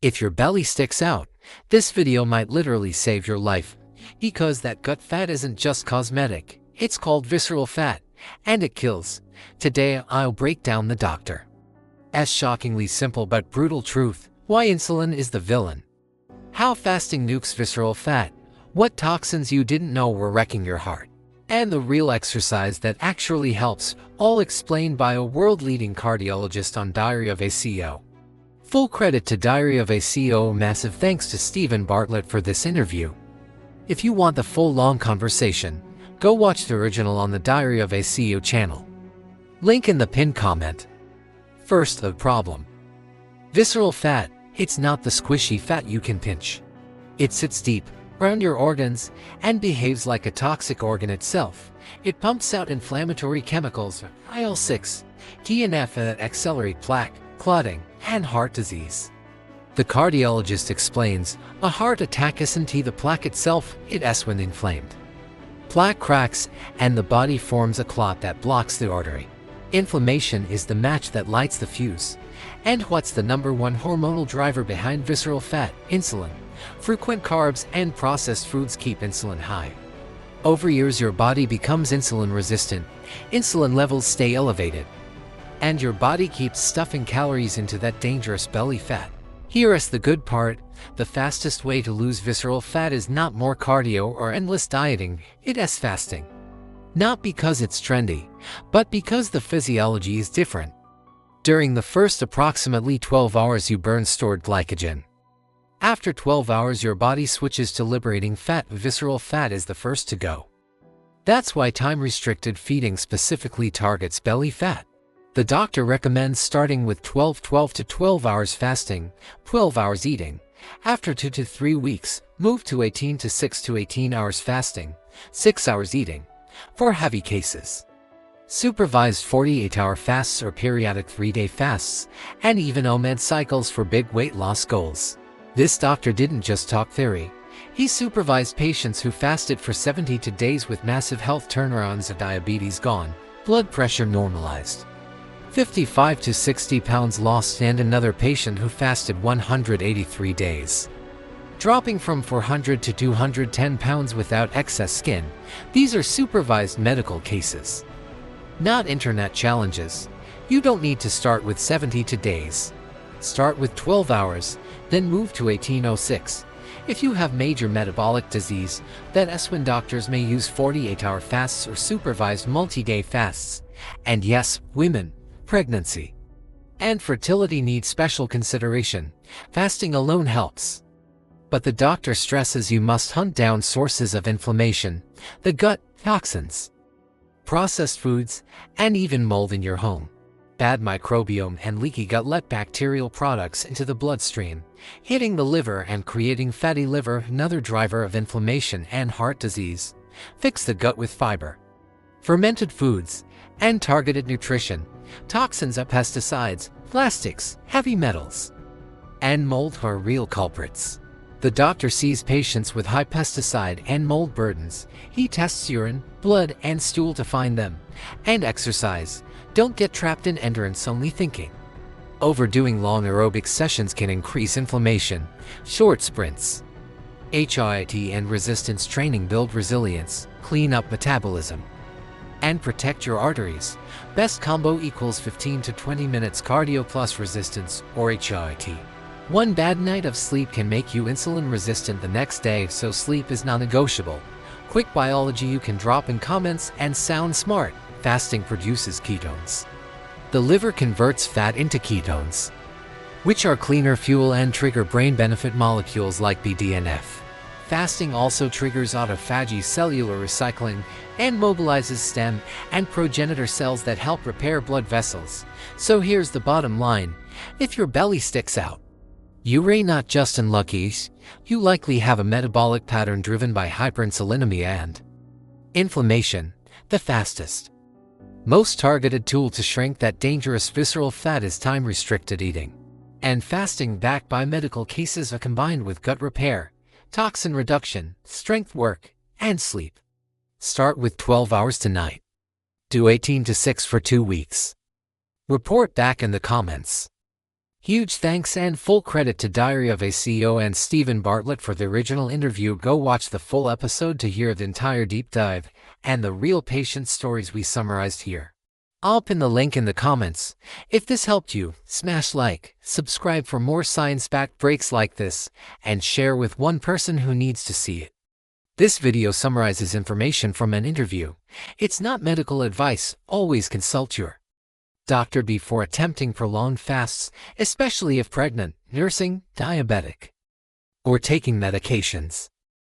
If your belly sticks out, this video might literally save your life, because that gut fat isn't just cosmetic, it's called visceral fat, and it kills. Today I'll break down the doctor's shockingly simple but brutal truth: why insulin is the villain, how fasting nukes visceral fat, what toxins you didn't know were wrecking your heart, and the real exercise that actually helps, all explained by a world-leading cardiologist on Diary of a CEO. Full credit to Diary of a CEO. Massive thanks to Stephen Bartlett for this interview. If you want the full long conversation, go watch the original on the Diary of a CEO channel. Link in the pinned comment. First, the problem. Visceral fat, it's not the squishy fat you can pinch. It sits deep around your organs and behaves like a toxic organ itself. It pumps out inflammatory chemicals, IL-6, TNF, that accelerate plaque, clotting, and heart disease. The cardiologist explains, a heart attack isn't the plaque itself, it's when inflamed. Plaque cracks, and the body forms a clot that blocks the artery. Inflammation is the match that lights the fuse. And what's the number one hormonal driver behind visceral fat? Insulin. Frequent carbs and processed foods keep insulin high. Over years your body becomes insulin resistant. Insulin levels stay elevated, and your body keeps stuffing calories into that dangerous belly fat. Here's the good part: the fastest way to lose visceral fat is not more cardio or endless dieting, it's fasting. Not because it's trendy, but because the physiology is different. During the first approximately 12 hours you burn stored glycogen. After 12 hours your body switches to liberating fat. Visceral fat is the first to go. That's why time-restricted feeding specifically targets belly fat. The doctor recommends starting with 12 to 12 hours fasting, 12 hours eating. After 2 to 3 weeks, move to 18 to 6 to 18 hours fasting, 6 hours eating, for heavy cases. Supervised 48-hour fasts or periodic 3-day fasts, and even OMAD cycles for big weight loss goals. This doctor didn't just talk theory. He supervised patients who fasted for 72 days with massive health turnarounds: diabetes gone, blood pressure normalized, 55 to 60 pounds lost, and another patient who fasted 183 days, dropping from 400 to 210 pounds without excess skin. These are supervised medical cases, not internet challenges. You don't need to start with 72 days. Start with 12 hours, then move to 1806. If you have major metabolic disease, that's when doctors may use 48-hour fasts or supervised multi-day fasts. And yes, women, pregnancy, and fertility need special consideration. Fasting alone helps, but the doctor stresses you must hunt down sources of inflammation, the gut, toxins, processed foods, and even mold in your home. Bad microbiome and leaky gut let bacterial products into the bloodstream, hitting the liver and creating fatty liver, another driver of inflammation and heart disease. Fix the gut with fiber, fermented foods, and targeted nutrition. Toxins are pesticides, plastics, heavy metals, and mold are real culprits. The doctor sees patients with high pesticide and mold burdens. He tests urine, blood, and stool to find them. And exercise. Don't get trapped in endurance-only thinking. Overdoing long aerobic sessions can increase inflammation. Short sprints, HIIT, and resistance training build resilience, clean up metabolism, and protect your arteries. Best combo equals 15 to 20 minutes cardio plus resistance, or HIIT. One bad night of sleep can make you insulin resistant the next day, so sleep is non-negotiable. Quick biology you can drop in comments and sound smart. Fasting produces ketones. The liver converts fat into ketones, which are cleaner fuel and trigger brain benefit molecules like BDNF. Fasting also triggers autophagy, cellular recycling, and mobilizes stem and progenitor cells that help repair blood vessels. So here's the bottom line: if your belly sticks out, you're not just unlucky, you likely have a metabolic pattern driven by hyperinsulinemia and inflammation. The fastest, most targeted tool to shrink that dangerous visceral fat is time-restricted eating. And fasting, backed by medical cases, are combined with gut repair, toxin reduction, strength work, and sleep. Start with 12 hours tonight. Do 18 to 6 for 2 weeks. Report back in the comments. Huge thanks and full credit to Diary of a CEO and Stephen Bartlett for the original interview. Go watch the full episode to hear the entire deep dive and the real patient stories we summarized here. I'll pin the link in the comments. If this helped you, smash like, subscribe for more science-backed breaks like this, and share with one person who needs to see it. This video summarizes information from an interview. It's not medical advice. Always consult your doctor before attempting prolonged fasts, especially if pregnant, nursing, diabetic, or taking medications.